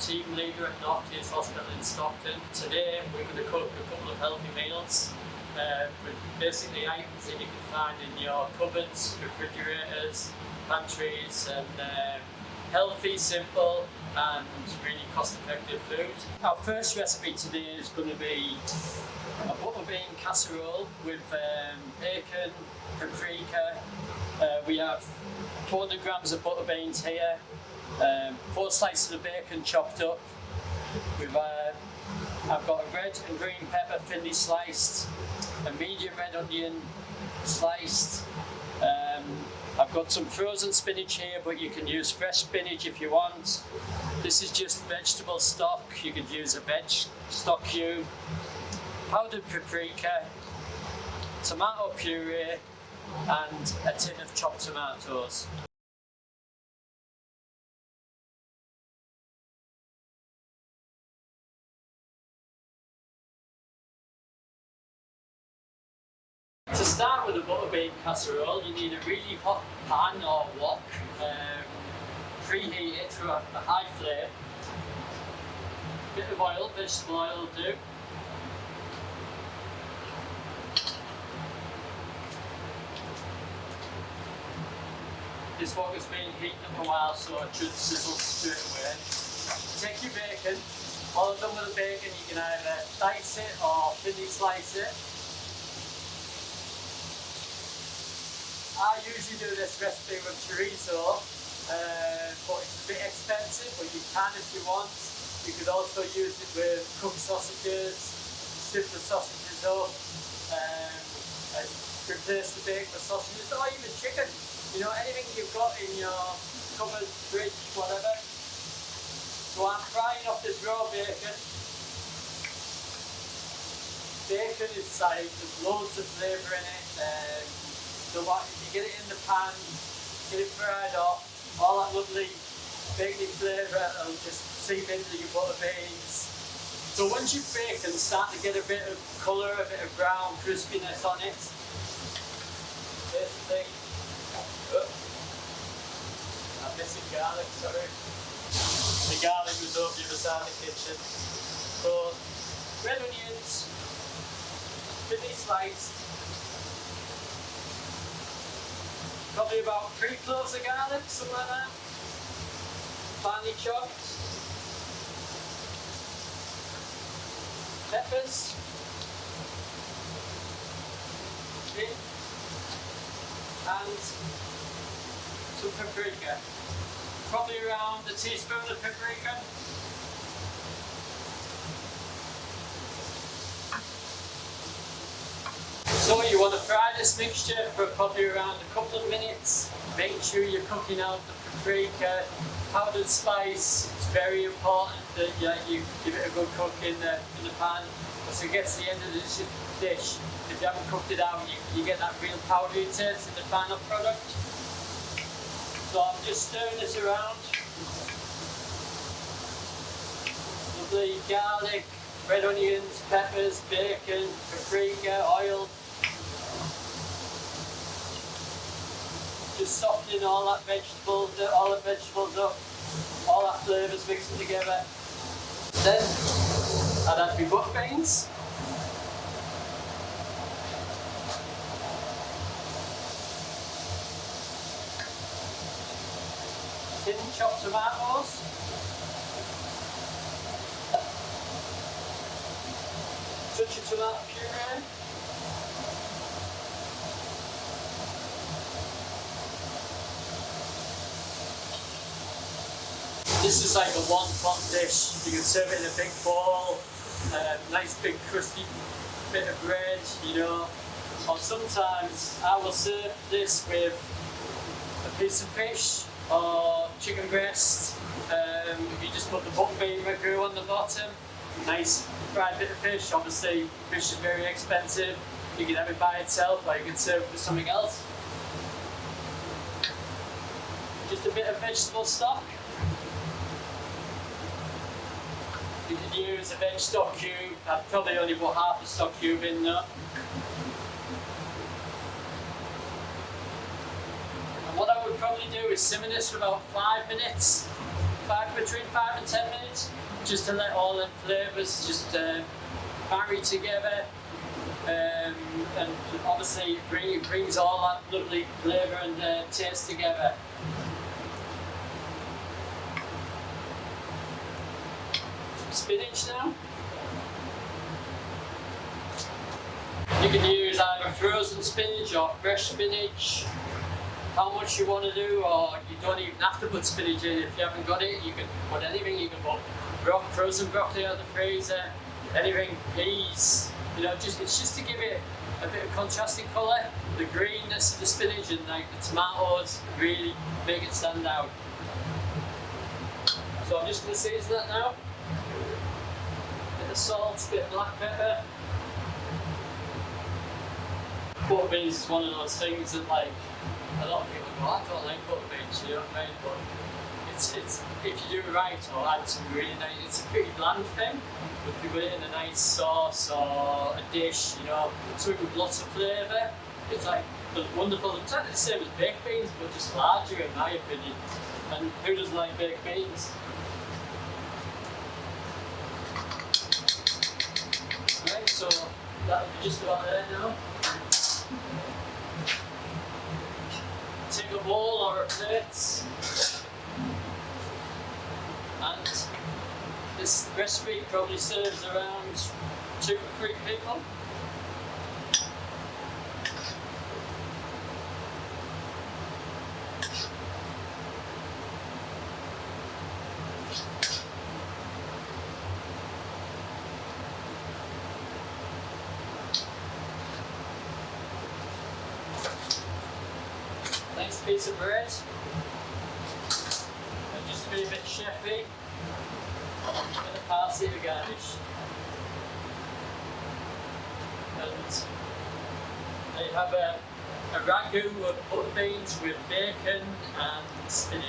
team leader at North Tees Hospital in Stockton. Today we're going to cook a couple of healthy meals with basically items that you can find in your cupboards, refrigerators, pantries, and healthy, simple and really cost-effective food. Our first recipe today is going to be a Butterbean casserole with bacon, paprika. We have 400 grams of butter beans here, 4 slices of bacon chopped up. I've got a red and green pepper thinly sliced, a medium red onion sliced. I've got some frozen spinach here, but you can use fresh spinach if you want. This is just vegetable stock. You could use a veg stock cube, powdered paprika, tomato puree, and a tin of chopped tomatoes. To start with a Butterbean casserole, you need a really hot pan or wok, preheat it to a high flame. A bit of oil, vegetable oil will do. This wok has been heating up a while, so it should sizzle straight away. Take your bacon. While I'm done with the bacon, you can either dice it or thinly slice it. I usually do this recipe with chorizo, but it's a bit expensive, but you can if you want. You could also use it with cooked sausages, sift the sausages up, and replace the bacon with sausages, or even chicken. You know, anything you've got in your cupboard, fridge, whatever. So I'm frying up this raw bacon. Bacon is like, there's loads of flavour in it. So what, if you get it in the pan, get it fried off, all that lovely bacon flavour will just seep into your butter beans. So once your bacon start to get a bit of colour, a bit of brown crispiness on it, basically, I'm missing garlic, sorry. The garlic was over the other side of the kitchen. So red onions, thinly sliced. Probably about 3 cloves of garlic, something like that. Finely chopped. Peppers. And some paprika. Probably around a teaspoon of paprika. So you want to fry this mixture for probably around a couple of minutes. Make sure you're cooking out the paprika, powdered spice. It's very important that you give it a good cook in the pan. As it gets to the end of the dish, if you haven't cooked it out, you get that real powdery taste in the final product. So I'm just stirring this around. Lovely garlic, red onions, peppers, bacon, paprika, oil. Just softening all the vegetables up, all that flavours mixing together. Then I'd add my butter beans. Tin chopped tomatoes. Touch of tomato puree. This is like a one-pot dish. You can serve it in a big bowl, nice big crusty bit of bread, you know. Or sometimes I will serve this with a piece of fish or chicken breast. You just put the Butterbean ragu on the bottom. Nice fried bit of fish. Obviously, fish is very expensive. You can have it by itself, or you can serve it with something else. Just a bit of vegetable stock. You could use a veg stock cube. I'd probably only put half a stock cube in there. And what I would probably do is simmer this for about 5 minutes. between 5 and 10 minutes, just to let all the flavours just marry together. And obviously it brings all that lovely flavour and taste together. Some spinach now. You can use either frozen spinach or fresh spinach. How much you want to do, or you don't even have to put spinach in. If you haven't got it, you can put anything. You can put frozen broccoli out of the freezer, anything, peas. You know, it's just to give it a bit of contrasting colour. The greenness of the spinach and like the tomatoes really make it stand out. So I'm just going to season that now. Bit of salt, bit of black pepper. Butterbeans is one of those things that like a lot of people go, I don't like butterbeans, you know what I mean? But it's if you do it right or add some really nice, it's a pretty bland thing. But if you put it in a nice sauce or a dish, you know, something with lots of flavour, it's like wonderful. It's exactly the same as baked beans, but just larger in my opinion. And who doesn't like baked beans? Right, so that'll be just about there now. Take a bowl or a plate, and this recipe probably serves around 2 or 3 people. Nice piece of bread, and just be a bit chefy, and a parsley to garnish. And I have a ragu of butter beans with bacon and spinach.